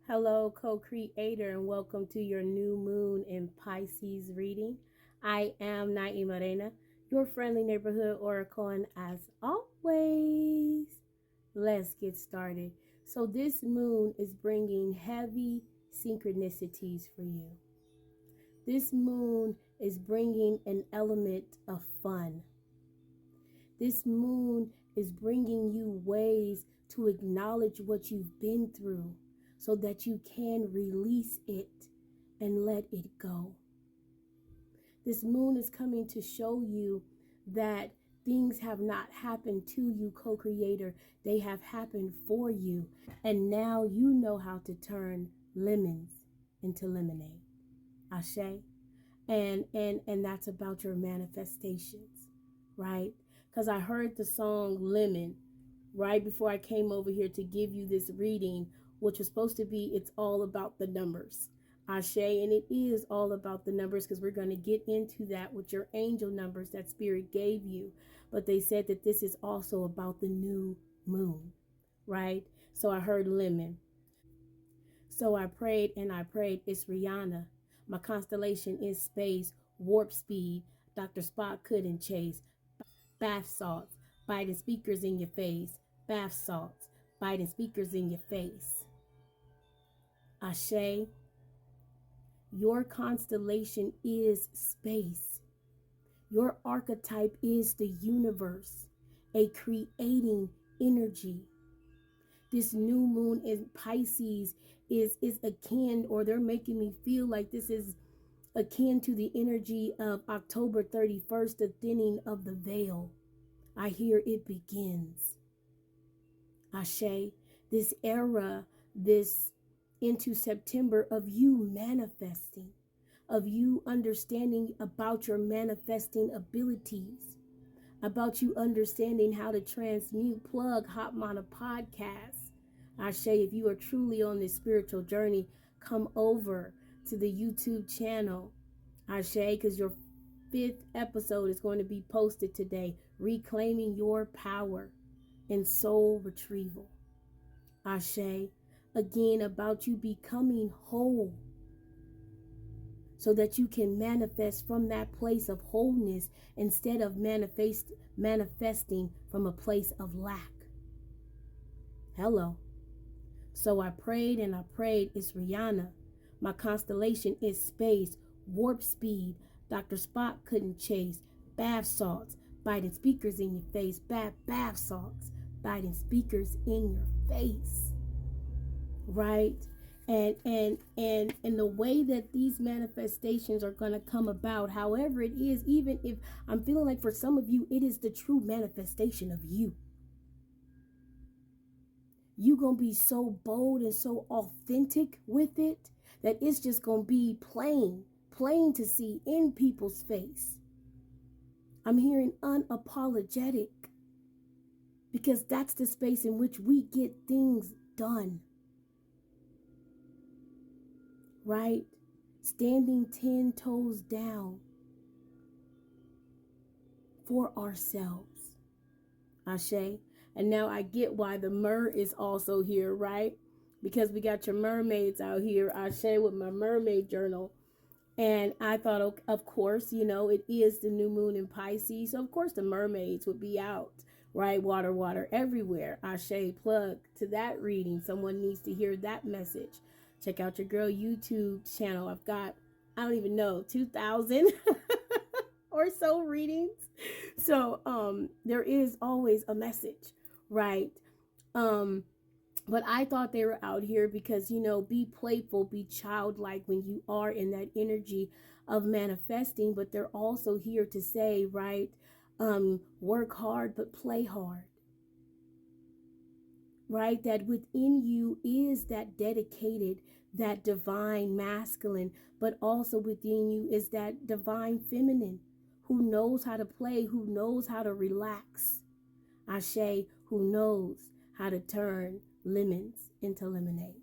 Hello, co-creator, and welcome to your new moon in Pisces reading. I am Naima Reina, your friendly neighborhood oracle, and as always, let's get started. So this moon is bringing heavy synchronicities for you. This moon is bringing an element of fun. This moon is bringing you ways to acknowledge what you've been through so that you can release it and let it go. This moon is coming to show you that things have not happened to you, co-creator. They have happened for you. And now you know how to turn lemons into lemonade. Ashe. And that's about your manifestations, right? Because I heard the song Lemon right before I came over here to give you this reading, which was supposed to be it's all about the numbers. Ashe, and it is all about the numbers because we're going to get into that with your angel numbers that spirit gave you. But they said that this is also about the new moon, right? So I heard lemon. So I prayed and I prayed. It's Rihanna. My constellation is space, warp speed. Dr. Spock couldn't chase. Bath salts, biting speakers in your face. Bath salts, biting speakers in your face. Ashe, your constellation is space. Your archetype is the universe, a creating energy. This new moon in Pisces is akin, or they're making me feel like this is akin to the energy of October 31st, the thinning of the veil. I hear it begins. Ashe, this era, this into September of you manifesting, of you understanding about your manifesting abilities, about you understanding how to transmute, plug, hop on a podcast. Ashe, if you are truly on this spiritual journey, come over to the YouTube channel. Ashe, because your fifth episode is going to be posted today, Reclaiming Your Power and Soul Retrieval. Ashe, again about you becoming whole so that you can manifest from that place of wholeness instead of manifesting from a place of lack. Hello. So I prayed and I prayed. It's Rihanna. My constellation is space, warp speed. Dr. Spock couldn't chase. Bath salts, biting speakers in your face. Bath salts, biting speakers in your face. Right? And the way that these manifestations are going to come about, however it is, even if I'm feeling like for some of you it is the true manifestation of you, going to be so bold and so authentic with it that it's just going to be plain to see in people's face. I'm hearing unapologetic, because that's the space in which we get things done. Right? Standing 10 toes down for ourselves. Ashe. And now I get why the mer is also here, right? Because we got your mermaids out here. Ashe, with my mermaid journal. And I thought, of course, it is the new moon in Pisces. So, of course, the mermaids would be out, right? Water everywhere. Ashe, plug to that reading. Someone needs to hear that message. Check out your girl YouTube channel. I've got, I don't even know, 2,000 or so readings. So there is always a message, right? But I thought they were out here because, be playful, be childlike when you are in that energy of manifesting. But they're also here to say, right, work hard, but play hard. Right? That within you is that dedicated, that divine masculine, but also within you is that divine feminine who knows how to play, who knows how to relax. Ashe, who knows how to turn lemons into lemonade.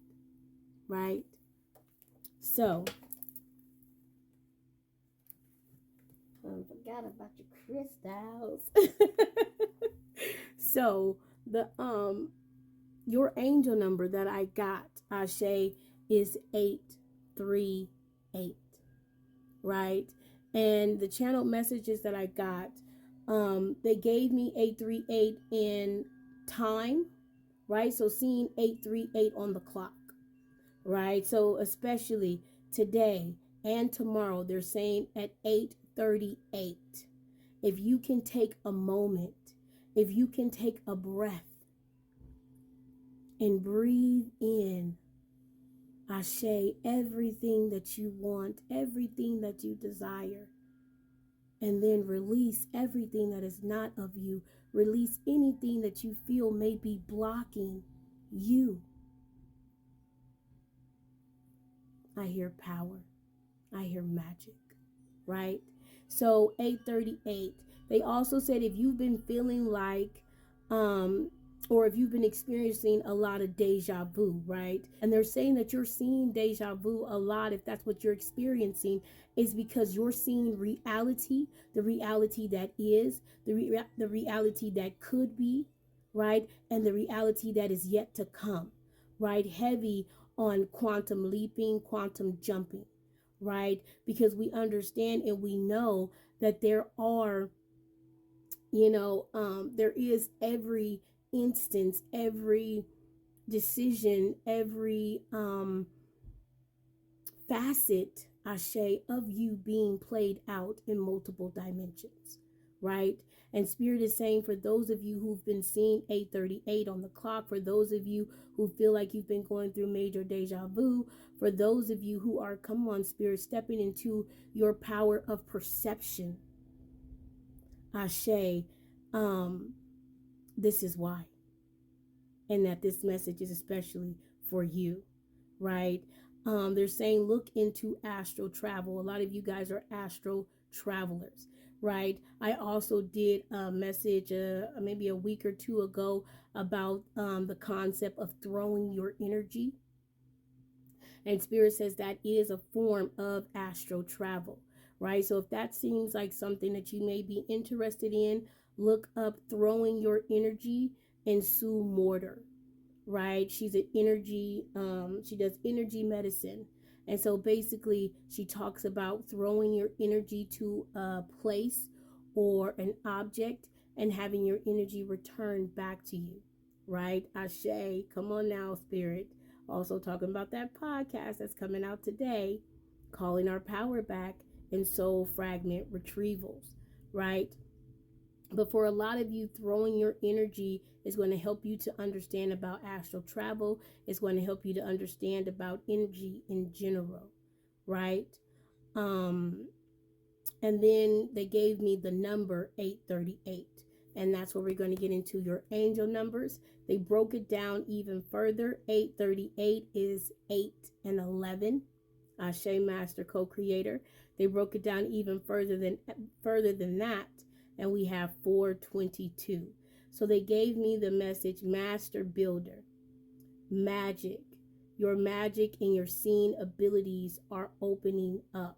Right? So, I forgot about your crystals. So, the your angel number that I got, Ashe, is 838, right? And the channel messages that I got, they gave me 838 in time, right? So seeing 838 on the clock, right? So especially today and tomorrow, they're saying at 838. If you can take a moment, if you can take a breath and breathe in, Ashe, everything that you want, everything that you desire, and then release everything that is not of you. Release anything that you feel may be blocking you. I hear power. I hear magic, right? So 838. They also said if you've been feeling like or if you've been experiencing a lot of deja vu, right? And they're saying that you're seeing deja vu a lot. If that's what you're experiencing, is because you're seeing reality, the reality that is, the reality that could be, right? And the reality that is yet to come, right? Heavy on quantum leaping, quantum jumping, right? Because we understand and we know that there are, there is every instance, every decision, every facet, Ashe, of you being played out in multiple dimensions, right? And Spirit is saying for those of you who've been seeing 838 on the clock, for those of you who feel like you've been going through major deja vu, for those of you who are, come on, Spirit, stepping into your power of perception, Ashe, this is why. And that this message is especially for you, right? They're saying look into astral travel. A lot of you guys are astral travelers, right? I also did a message maybe a week or two ago about the concept of throwing your energy. And Spirit says that is a form of astral travel, right? So if that seems like something that you may be interested in, look up throwing your energy and Sue Mortar, right? She's an energy, she does energy medicine. And so basically she talks about throwing your energy to a place or an object and having your energy returned back to you, right? Ashe, come on now, Spirit. Also talking about that podcast that's coming out today, calling our power back and soul fragment retrievals, right? But for a lot of you, throwing your energy is going to help you to understand about astral travel. It's going to help you to understand about energy in general, right? And then they gave me the number 838. And that's where we're going to get into your angel numbers. They broke it down even further. 838 is 8 and 11. Ashe, Master Co-Creator. They broke it down even further than that. And we have 422. So they gave me the message, Master Builder, magic. Your magic and your seeing abilities are opening up.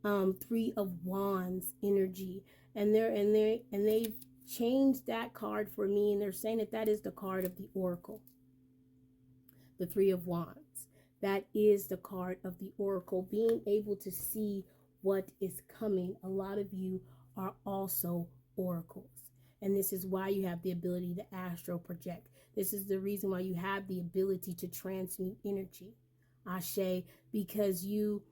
3 of Wands energy, and they've changed that card for me, and they're saying that is the card of the Oracle. The 3 of Wands. That is the card of the Oracle, being able to see what is coming. A lot of you are also oracles. And this is why you have the ability to astral project. This is the reason why you have the ability to transmute energy. Ashe, because you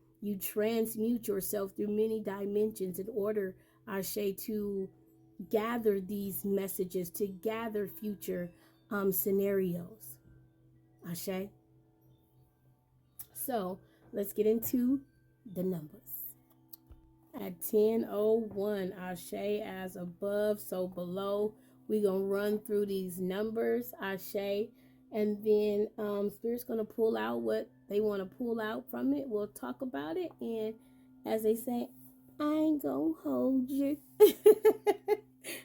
transmute yourself through many dimensions in order, Ashe, to gather these messages, to gather future scenarios. Ashe. So let's get into the numbers. At 10:01, Ashe, as above, so below. We're going to run through these numbers, Ashe, and then Spirit's going to pull out what they want to pull out from it. We'll talk about it, and as they say, I ain't going to hold you.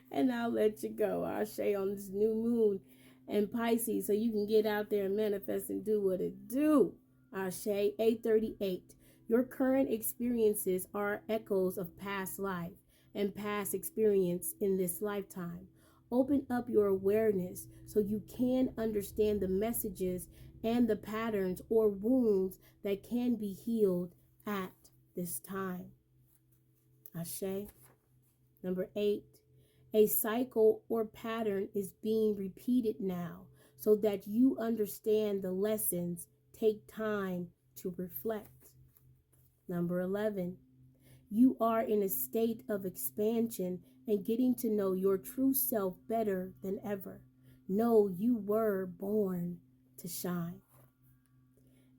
And I'll let you go, Ashe, on this new moon and Pisces, so you can get out there and manifest and do what it do. Ashe, 838. Your current experiences are echoes of past life and past experience in this lifetime. Open up your awareness so you can understand the messages and the patterns or wounds that can be healed at this time. Ashe. Number 8, a cycle or pattern is being repeated now so that you understand the lessons. Take time to reflect. Number 11, you are in a state of expansion and getting to know your true self better than ever. Know you were born to shine.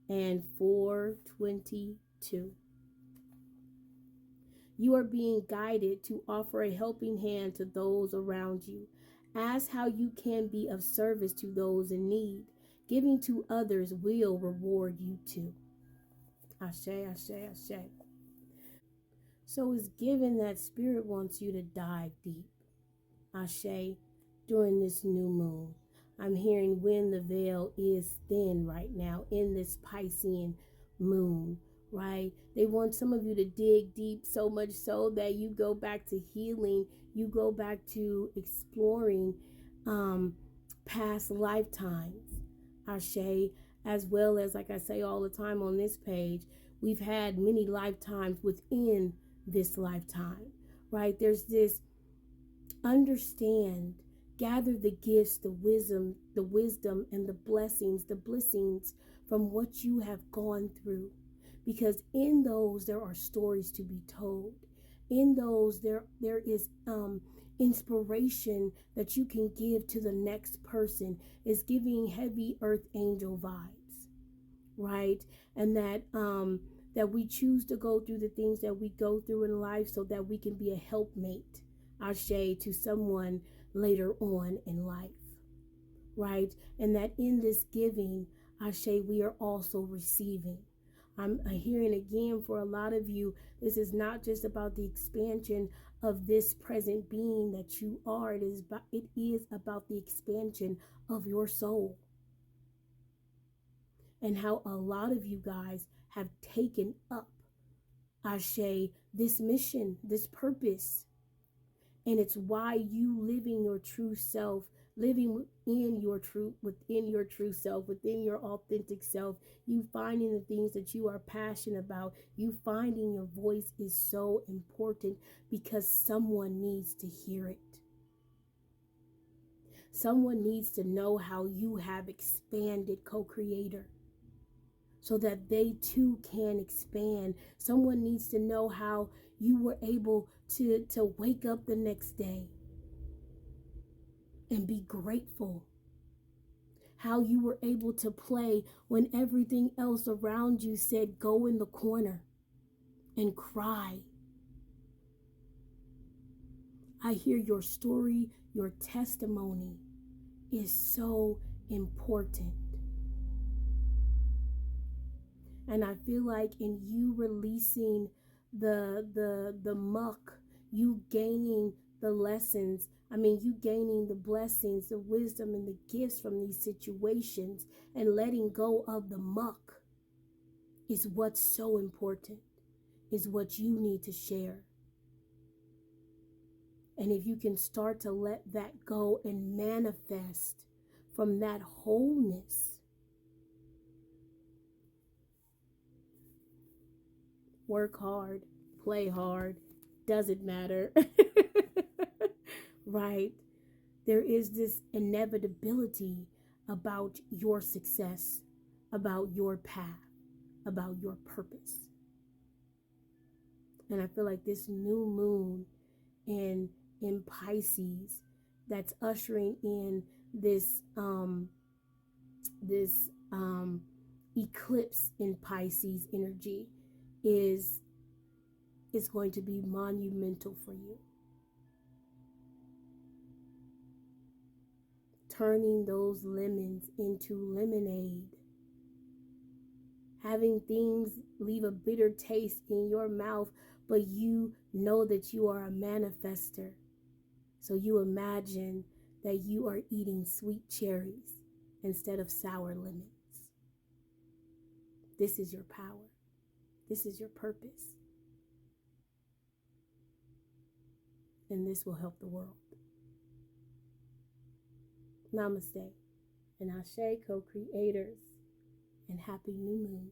And 422. You are being guided to offer a helping hand to those around you. Ask how you can be of service to those in need. Giving to others will reward you too. Ashe, ashe, ashe. So it's given that Spirit wants you to dive deep. Ashe, during this new moon. I'm hearing when the veil is thin right now in this Piscean moon, right? They want some of you to dig deep, so much so that you go back to healing, you go back to exploring past lifetimes. Ashe, as well as, like I say all the time on this page, we've had many lifetimes within this lifetime, right? There's this understand, gather the gifts, the wisdom and the blessings from what you have gone through, because in those there are stories to be told. In those there is inspiration that you can give to the next person. Is giving heavy earth angel vibes, right? And that we choose to go through the things that we go through in life so that we can be a helpmate, ashe, to someone later on in life, right? And that in this giving, ashe, we are also receiving. I'm hearing again, for a lot of you, this is not just about the expansion of this present being that you are. It is about the expansion of your soul, and how a lot of you guys have taken up, ashe, this mission, this purpose. And it's why you living your true self, living within your true self, within your authentic self, you finding the things that you are passionate about, you finding your voice is so important, because someone needs to hear it. Someone needs to know how you have expanded, co-creator, so that they too can expand. Someone needs to know how you were able to wake up the next day and be grateful. How you were able to play when everything else around you said go in the corner and cry. I hear your story, your testimony is so important. And I feel like in you releasing the muck, you gaining the lessons, you gaining the blessings, the wisdom and the gifts from these situations, and letting go of the muck is what's so important, is what you need to share. And if you can start to let that go and manifest from that wholeness, work hard, play hard, doesn't matter. Right? There is this inevitability about your success, about your path, about your purpose. And I feel like this new moon in Pisces, that's ushering in this eclipse in Pisces energy, is going to be monumental for you. Turning those lemons into lemonade. Having things leave a bitter taste in your mouth, but you know that you are a manifester. So you imagine that you are eating sweet cherries instead of sour lemons. This is your power. This is your purpose. And this will help the world. Namaste. And Ashe, co-creators. and happy new moon.